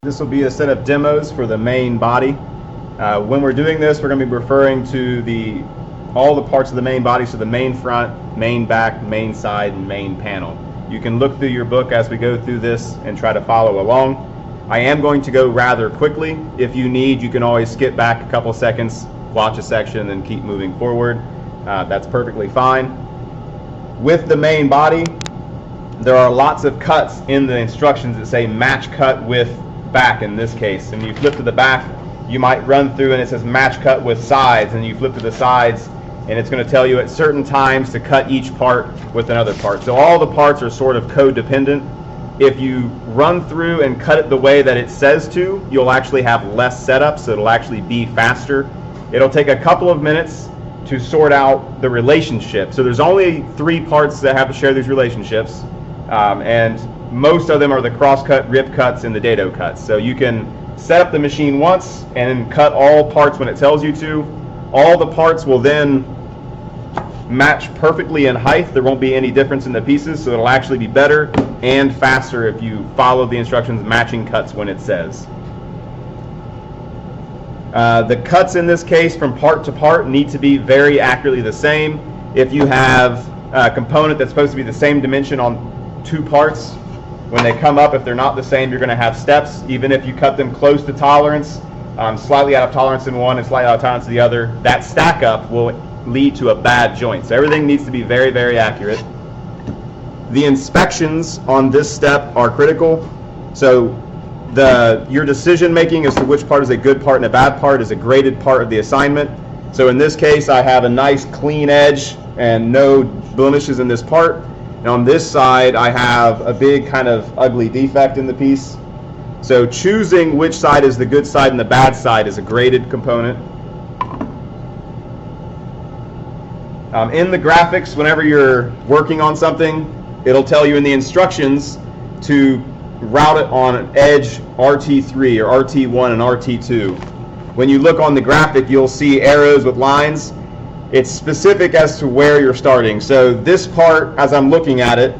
This will be a set of demos for the main body. When we're doing this, we're going to be referring to all the parts of the main body, so the main front, main back, main side, and main panel. You can look through your book as we go through this and try to follow along. I am going to go rather quickly. If you need, you can always skip back a couple seconds, watch a section, and then keep moving forward. That's perfectly fine. With the main body, there are lots of cuts in the instructions that say match cut with back in this case. And you flip to the back, you might run through and it says match cut with sides, and you flip to the sides and it's going to tell you at certain times to cut each part with another part. So all the parts are sort of codependent. If you run through and cut it the way that it says to, you'll actually have less setup, so it'll actually be faster. It'll take a couple of minutes to sort out the relationship. So there's only 3 parts that have to share these relationships, and most of them are the cross-cut, rip cuts, and the dado cuts. So you can set up the machine once and then cut all parts when it tells you to. All the parts will then match perfectly in height. There won't be any difference in the pieces, so it'll actually be better and faster if you follow the instructions matching cuts when it says. The cuts in this case from part to part need to be very accurately the same. If you have a component that's supposed to be the same dimension on 2 parts, when they come up, if they're not the same, you're going to have steps. Even if you cut them close to tolerance, slightly out of tolerance in one and slightly out of tolerance in the other, that stack up will lead to a bad joint. So everything needs to be very, very accurate. The inspections on this step are critical. So your decision making as to which part is a good part and a bad part is a graded part of the assignment. So in this case, I have a nice clean edge and no blemishes in this part. And on this side, I have a big kind of ugly defect in the piece. So choosing which side is the good side and the bad side is a graded component. In the graphics, whenever you're working on something, it'll tell you in the instructions to route it on edge RT3 or RT1 and RT2. When you look on the graphic, you'll see arrows with lines. It's specific as to where you're starting. So this part, as I'm looking at it,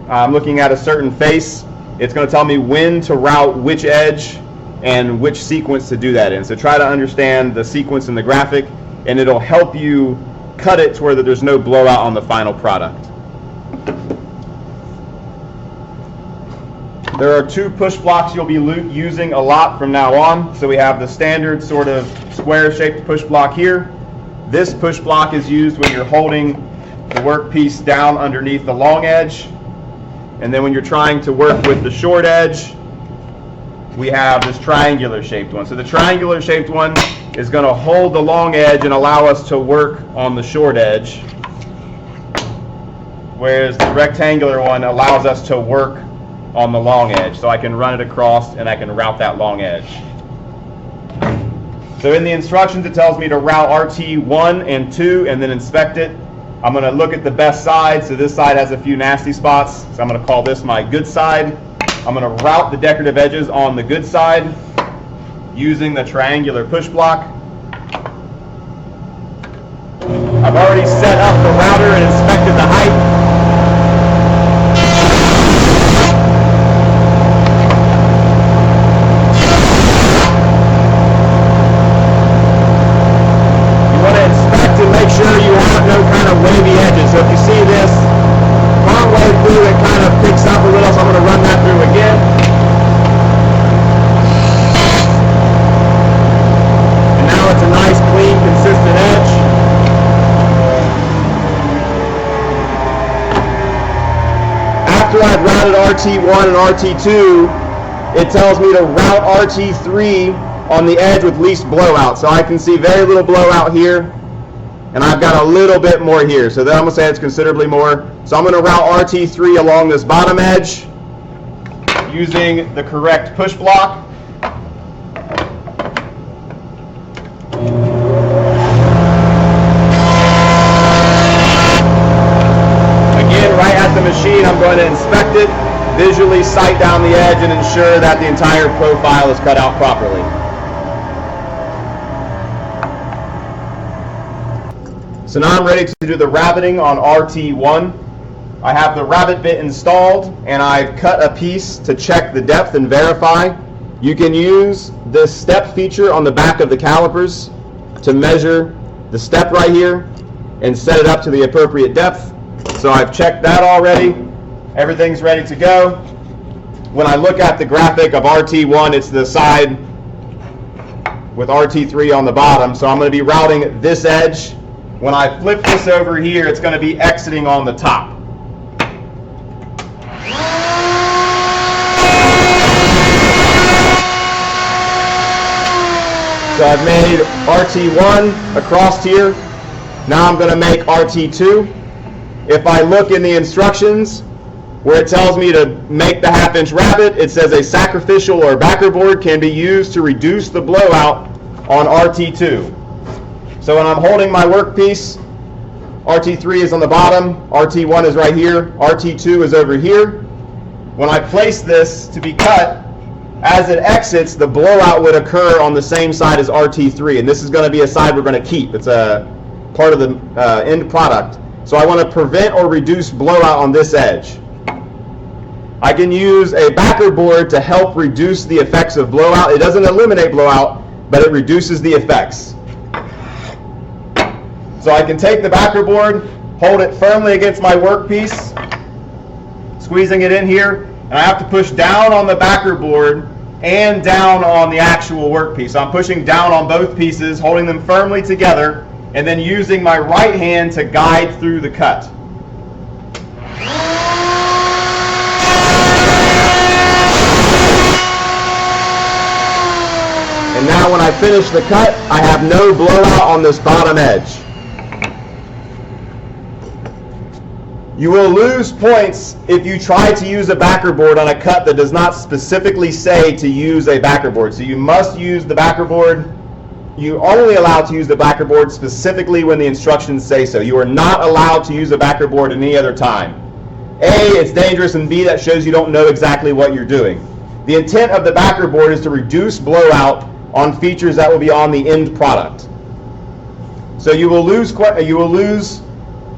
I'm looking at a certain face. It's going to tell me when to route which edge and which sequence to do that in. So try to understand the sequence in the graphic, and it'll help you cut it to where there's no blowout on the final product. There are 2 push blocks you'll be using a lot from now on. So we have the standard sort of square-shaped push block here. This push block is used when you're holding the workpiece down underneath the long edge. And then when you're trying to work with the short edge, we have this triangular-shaped one. So the triangular-shaped one is going to hold the long edge and allow us to work on the short edge, whereas the rectangular one allows us to work on the long edge. So I can run it across and I can route that long edge. So in the instructions, it tells me to route RT1 and 2 and then inspect it. I'm going to look at the best side. So this side has a few nasty spots. So I'm going to call this my good side. I'm going to route the decorative edges on the good side using the triangular push block. I've already set up the router and inspected the height. Wavy edges. So if you see this partway through, it kind of picks up a little, so I'm going to run that through again. And now it's a nice, clean, consistent edge. After I've routed RT1 and RT2, it tells me to route RT3 on the edge with least blowout. So I can see very little blowout here. And I've got a little bit more here, so then I'm going to say it's considerably more. So I'm going to route RT3 along this bottom edge using the correct push block. Again, right at the machine, I'm going to inspect it, visually sight down the edge, and ensure that the entire profile is cut out properly. So now I'm ready to do the rabbiting on RT1. I have the rabbit bit installed, and I've cut a piece to check the depth and verify You can use this step feature on the back of the calipers to measure the step right here and set it up to the appropriate depth. So I've checked that already. Everything's ready to go. When I look at the graphic of RT1, it's the side with RT3 on the bottom. So I'm going to be routing this edge. When I flip this over here, it's going to be exiting on the top. So I've made RT1 across here. Now I'm going to make RT2. If I look in the instructions where it tells me to make the half-inch rabbet, it says a sacrificial or backer board can be used to reduce the blowout on RT2. So when I'm holding my workpiece, RT3 is on the bottom, RT1 is right here, RT2 is over here. When I place this to be cut, as it exits, the blowout would occur on the same side as RT3, and this is going to be a side we're going to keep. It's a part of the end product. So I want to prevent or reduce blowout on this edge. I can use a backer board to help reduce the effects of blowout. It doesn't eliminate blowout, but it reduces the effects. So I can take the backer board, hold it firmly against my workpiece, squeezing it in here, and I have to push down on the backer board and down on the actual workpiece. So I'm pushing down on both pieces, holding them firmly together, and then using my right hand to guide through the cut. And now when I finish the cut, I have no blowout on this bottom edge. You will lose points if you try to use a backer board on a cut that does not specifically say to use a backer board. So you must use the backer board. You're only allowed to use the backer board specifically when the instructions say so. You are not allowed to use a backer board at any other time. A, it's dangerous, and B, that shows you don't know exactly what you're doing. The intent of the backer board is to reduce blowout on features that will be on the end product. So you will lose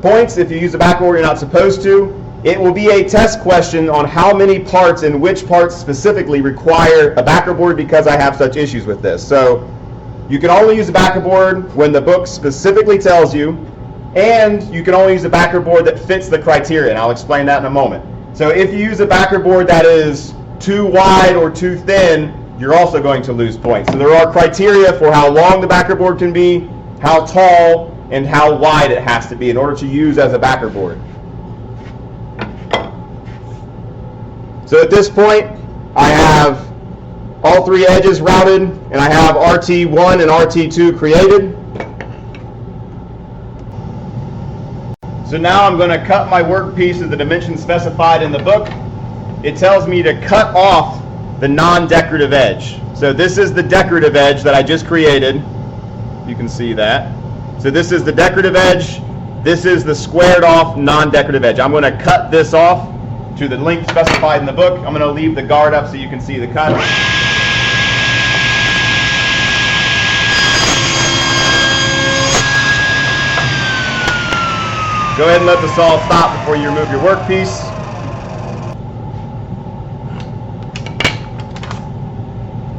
points if you use a backer board you're not supposed to. It will be a test question on how many parts and which parts specifically require a backer board, because I have such issues with this. So you can only use a backer board when the book specifically tells you, and you can only use a backer board that fits the criteria, and I'll explain that in a moment. So if you use a backer board that is too wide or too thin, you're also going to lose points. So there are criteria for how long the backer board can be, how tall, and how wide it has to be in order to use as a backer board. So at this point, I have all three edges routed, and I have RT1 and RT2 created. So now I'm going to cut my workpiece at the dimensions specified in the book. It tells me to cut off the non-decorative edge. So this is the decorative edge that I just created. You can see that. So this is the decorative edge. This is the squared off non-decorative edge. I'm going to cut this off to the length specified in the book. I'm going to leave the guard up so you can see the cut. Go ahead and let the saw stop before you remove your workpiece.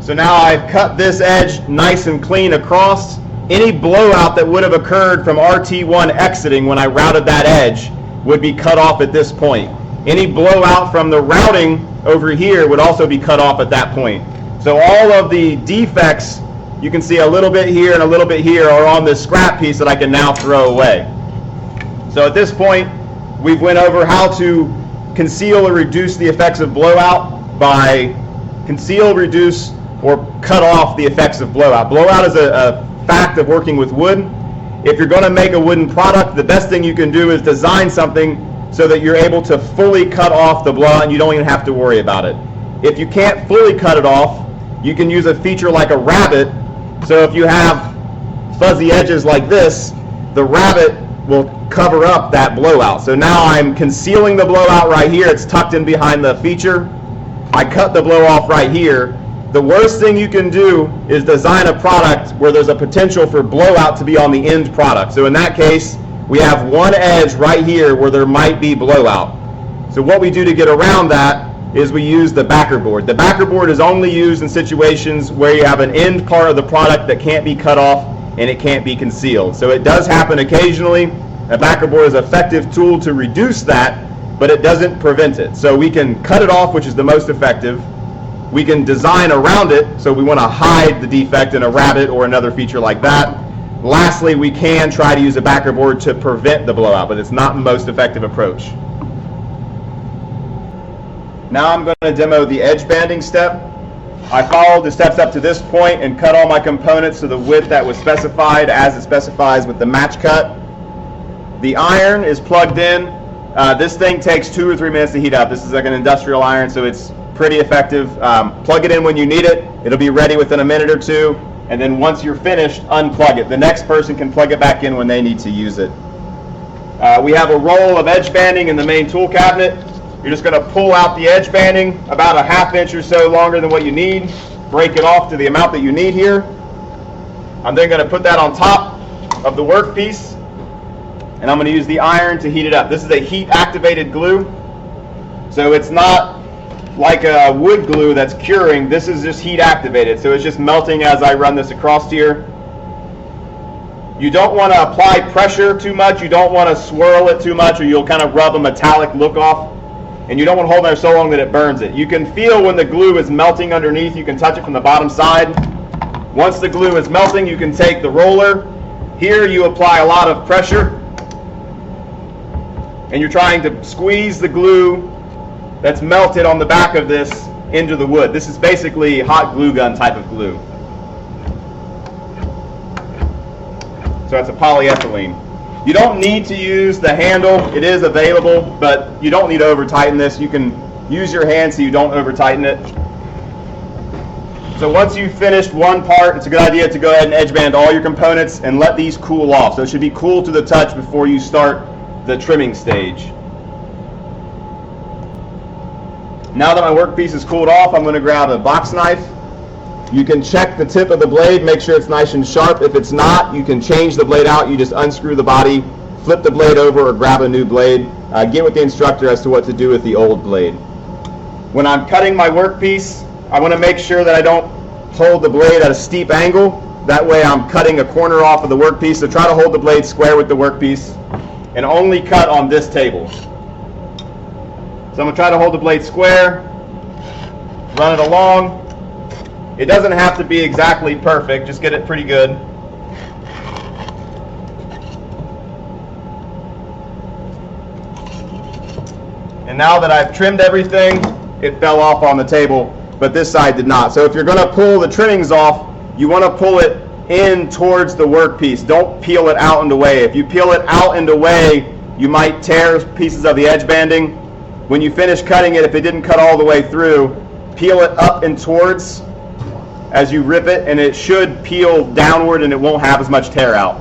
So now I've cut this edge nice and clean across. Any blowout that would have occurred from RT1 exiting when I routed that edge would be cut off at this point. Any blowout from the routing over here would also be cut off at that point. So all of the defects, you can see a little bit here and a little bit here, are on this scrap piece that I can now throw away. So at this point, we've went over how to conceal or reduce the effects of blowout by conceal, reduce, or cut off the effects of blowout. Blowout is a fact of working with wood. If you're going to make a wooden product, the best thing you can do is design something so that you're able to fully cut off the blowout and you don't even have to worry about it. If you can't fully cut it off, you can use a feature like a rabbet. So if you have fuzzy edges like this, the rabbet will cover up that blowout. So now I'm concealing the blowout right here. It's tucked in behind the feature. I cut the blow off right here. The worst thing you can do is design a product where there's a potential for blowout to be on the end product. So in that case, we have one edge right here where there might be blowout. So what we do to get around that is we use the backer board. The backer board is only used in situations where you have an end part of the product that can't be cut off and it can't be concealed. So it does happen occasionally. A backer board is an effective tool to reduce that, but it doesn't prevent it. So we can cut it off, which is the most effective. We can design around it, so we want to hide the defect in a rabbet or another feature like that. Lastly, we can try to use a backer board to prevent the blowout, but it's not the most effective approach. Now I'm going to demo the edge banding step. I followed the steps up to this point and cut all my components to the width that was specified as it specifies with the match cut. The iron is plugged in. This thing takes 2 or 3 minutes to heat up. This is like an industrial iron, so it's pretty effective. Plug it in when you need it. It'll be ready within a minute or two. And then once you're finished, unplug it. The next person can plug it back in when they need to use it. We have a roll of edge banding in the main tool cabinet. You're just going to pull out the edge banding about a ½ inch or so longer than what you need. Break it off to the amount that you need here. I'm then going to put that on top of the workpiece, and I'm going to use the iron to heat it up. This is a heat activated glue, so it's not like a wood glue that's curing. This is just heat activated, so it's just melting as I run this across here. You don't want to apply pressure too much. You don't want to swirl it too much, or you'll kind of rub a metallic look off. And you don't want to hold it there so long that it burns it. You can feel when the glue is melting underneath. You can touch it from the bottom side. Once the glue is melting, you can take the roller. Here you apply a lot of pressure, and you're trying to squeeze the glue that's melted on the back of this into the wood. This is basically hot glue gun type of glue. So it's a polyethylene. You don't need to use the handle. It is available, but you don't need to over tighten this. You can use your hand so you don't over tighten it. So once you've finished one part, it's a good idea to go ahead and edge band all your components and let these cool off. So it should be cool to the touch before you start the trimming stage. Now that my workpiece is cooled off, I'm going to grab a box knife. You can check the tip of the blade, make sure it's nice and sharp. If it's not, you can change the blade out. You just unscrew the body, flip the blade over, or grab a new blade. Get with the instructor as to what to do with the old blade. When I'm cutting my workpiece, I want to make sure that I don't hold the blade at a steep angle. That way I'm cutting a corner off of the workpiece. So try to hold the blade square with the workpiece and only cut on this table. So I'm going to try to hold the blade square, run it along. It doesn't have to be exactly perfect, just get it pretty good. And now that I've trimmed everything, it fell off on the table, but this side did not. So if you're going to pull the trimmings off, you want to pull it in towards the workpiece. Don't peel it out and away. If you peel it out and away, you might tear pieces of the edge banding. When you finish cutting it, if it didn't cut all the way through, peel it up and towards as you rip it, and it should peel downward and it won't have as much tear out.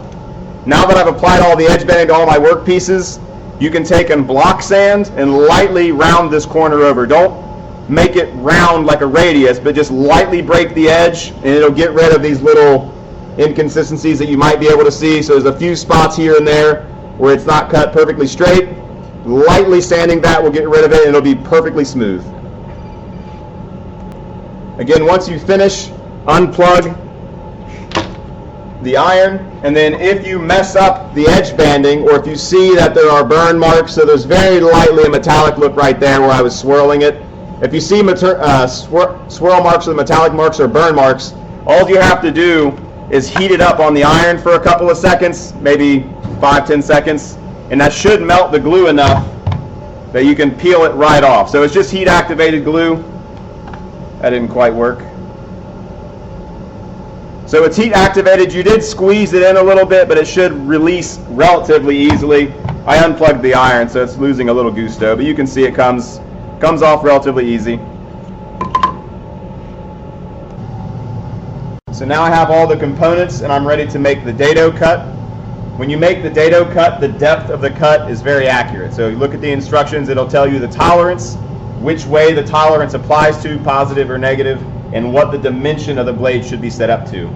Now that I've applied all the edge banding to all my work pieces, you can take and block sand and lightly round this corner over. Don't make it round like a radius, but just lightly break the edge, and it'll get rid of these little inconsistencies that you might be able to see. So there's a few spots here and there where it's not cut perfectly straight. Lightly sanding that will get rid of it, and it'll be perfectly smooth. Again, once you finish, unplug the iron, and then if you mess up the edge banding, or if you see that there are burn marks, so there's very lightly a metallic look right there where I was swirling it. If you see swirl marks or the metallic marks or burn marks, all you have to do is heat it up on the iron for a couple of seconds, maybe 5-10 seconds, and that should melt the glue enough that you can peel it right off. So it's just heat activated glue. That didn't quite work. So it's heat activated. You did squeeze it in a little bit, but it should release relatively easily. I unplugged the iron, so it's losing a little gusto, but you can see it comes off relatively easy. So now I have all the components, and I'm ready to make the dado cut. When you make the dado cut, the depth of the cut is very accurate. So you look at the instructions, it'll tell you the tolerance, which way the tolerance applies to, positive or negative, and what the dimension of the blade should be set up to.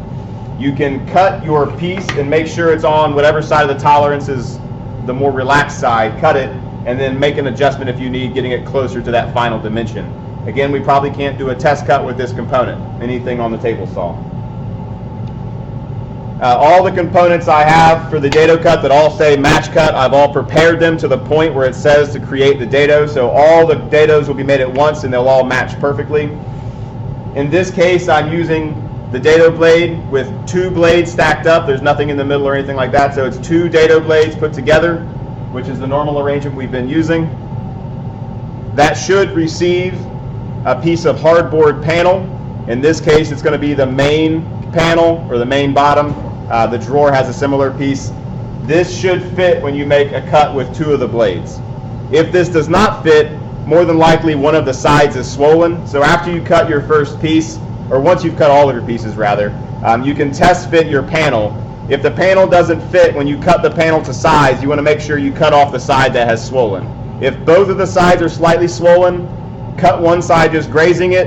You can cut your piece and make sure it's on whatever side of the tolerance is the more relaxed side, cut it, and then make an adjustment if you need, getting it closer to that final dimension. Again, we probably can't do a test cut with this component, anything on the table saw. All the components I have for the dado cut that all say match cut, I've all prepared them to the point where it says to create the dado, so all the dados will be made at once and they'll all match perfectly. In this case, I'm using the dado blade with 2 blades stacked up. There's nothing in the middle or anything like that, so it's 2 dado blades put together, which is the normal arrangement we've been using. That should receive a piece of hardboard panel. In this case, it's going to be the main panel or the main bottom. The drawer has a similar piece. This should fit when you make a cut with 2 of the blades. If this does not fit, more than likely one of the sides is swollen. So after you cut your first piece, or once you've cut all of your pieces rather, you can test fit your panel. If the panel doesn't fit when you cut the panel to size, you want to make sure you cut off the side that has swollen. If both of the sides are slightly swollen, cut one side just grazing it,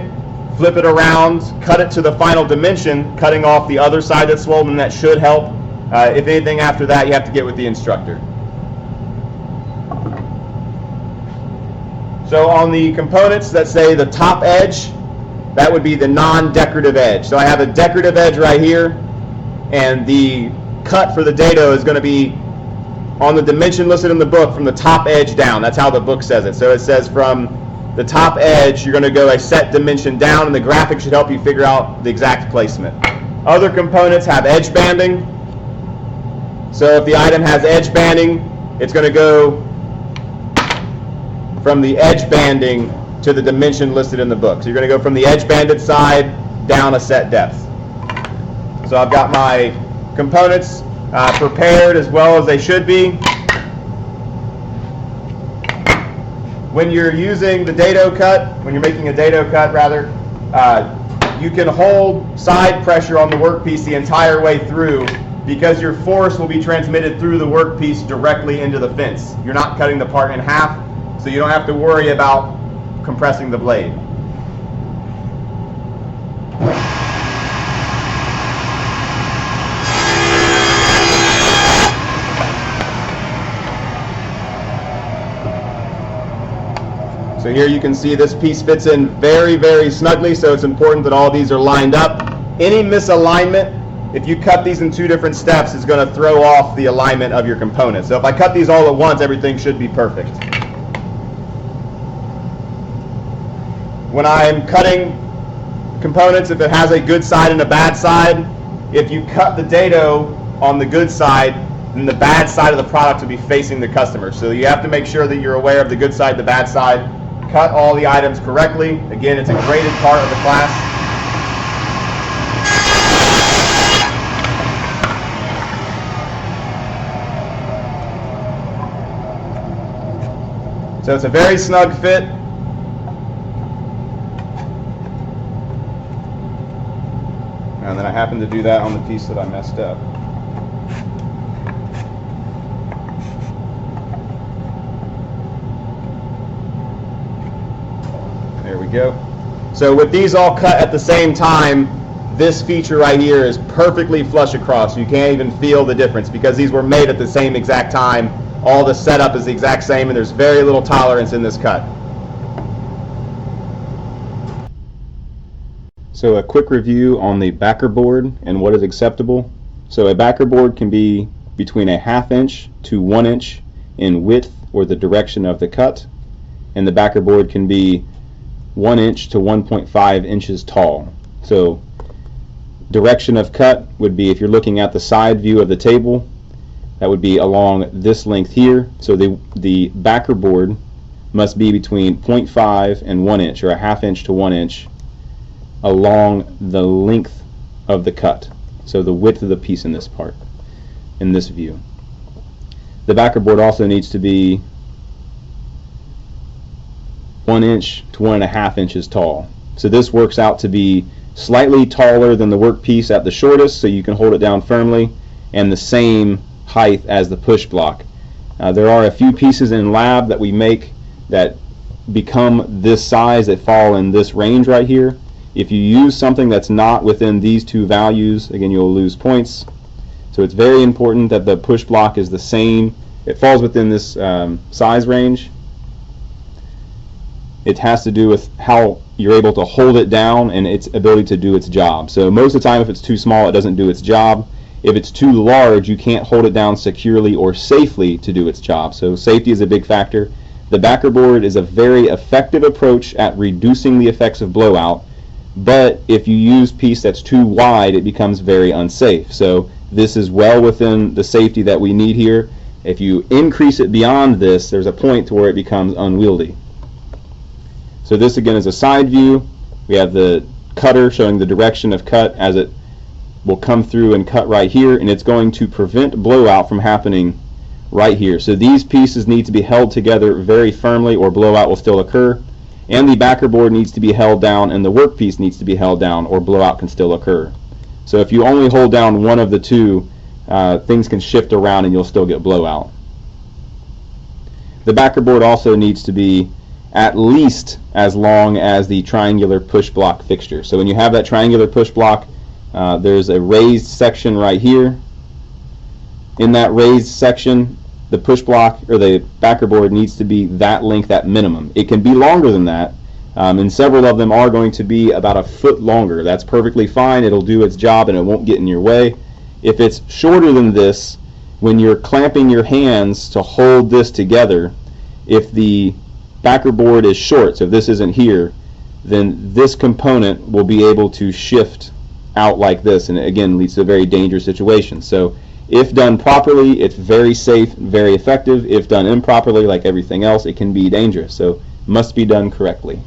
flip it around, cut it to the final dimension, cutting off the other side that's swollen. That should help. If anything after that, you have to get with the instructor. So on the components that say the top edge, that would be the non-decorative edge. So I have a decorative edge right here, and the cut for the dado is going to be on the dimension listed in the book from the top edge down. That's how the book says it. So it says from the top edge, you're going to go a set dimension down, and the graphic should help you figure out the exact placement. Other components have edge banding. So if the item has edge banding, it's going to go from the edge banding to the dimension listed in the book. So you're going to go from the edge banded side down a set depth. So I've got my components prepared as well as they should be. When you're using the dado cut, when you're making a dado cut rather, you can hold side pressure on the workpiece the entire way through because your force will be transmitted through the workpiece directly into the fence. You're not cutting the part in half, so you don't have to worry about compressing the blade. So here you can see this piece fits in very, very snugly, so it's important that all these are lined up. Any misalignment, if you cut these in 2 different steps, is going to throw off the alignment of your components. So if I cut these all at once, everything should be perfect. When I'm cutting components, if it has a good side and a bad side, if you cut the dado on the good side, then the bad side of the product will be facing the customer. So you have to make sure that you're aware of the good side, the bad side. Cut all the items correctly. Again, it's a graded part of the class. So it's a very snug fit. And then I happened to do that on the piece that I messed up. There we go. So with these all cut at the same time, this feature right here is perfectly flush across. You can't even feel the difference because these were made at the same exact time. All the setup is the exact same, and there's very little tolerance in this cut. So a quick review on the backer board and what is acceptable. So a backer board can be between a 1/2 inch to 1 inch in width or the direction of the cut, and the backer board can be 1 inch to 1.5 inches tall. So direction of cut would be, if you're looking at the side view of the table, that would be along this length here. So the backer board must be between 0.5 and 1 inch, or a 1/2 inch to 1 inch along the length of the cut. So the width of the piece in this part, in this view. The backer board also needs to be 1 inch to 1.5 inches tall. So this works out to be slightly taller than the workpiece at the shortest, so you can hold it down firmly, and the same height as the push block. There are a few pieces in lab that we make that become this size, that fall in this range right here. If you use something that's not within these 2 values, again, you'll lose points. So it's very important that the push block is the same. It falls within this size range. It has to do with how you're able to hold it down and its ability to do its job. So most of the time, if it's too small, it doesn't do its job. If it's too large, you can't hold it down securely or safely to do its job. So safety is a big factor. The backer board is a very effective approach at reducing the effects of blowout, but if you use a piece that's too wide, it becomes very unsafe. So this is well within the safety that we need here. If you increase it beyond this, there's a point to where it becomes unwieldy. So this again is a side view. We have the cutter showing the direction of cut as it will come through and cut right here, and it's going to prevent blowout from happening right here. So these pieces need to be held together very firmly or blowout will still occur, and the backer board needs to be held down and the workpiece needs to be held down or blowout can still occur. So if you only hold down one of the two, things can shift around and you'll still get blowout. The backer board also needs to be at least as long as the triangular push block fixture. So when you have that triangular push block, there's a raised section right here. In that raised section, the push block or the backer board needs to be that length at minimum. It can be longer than that, and several of them are going to be about a foot longer. That's perfectly fine. It'll do its job and it won't get in your way. If it's shorter than this, when you're clamping your hands to hold this together, if the backer board is short, so if this isn't here, then this component will be able to shift out like this, and it again leads to a very dangerous situation. So if done properly, it's very safe, very effective. If done improperly, like everything else, it can be dangerous. So must be done correctly.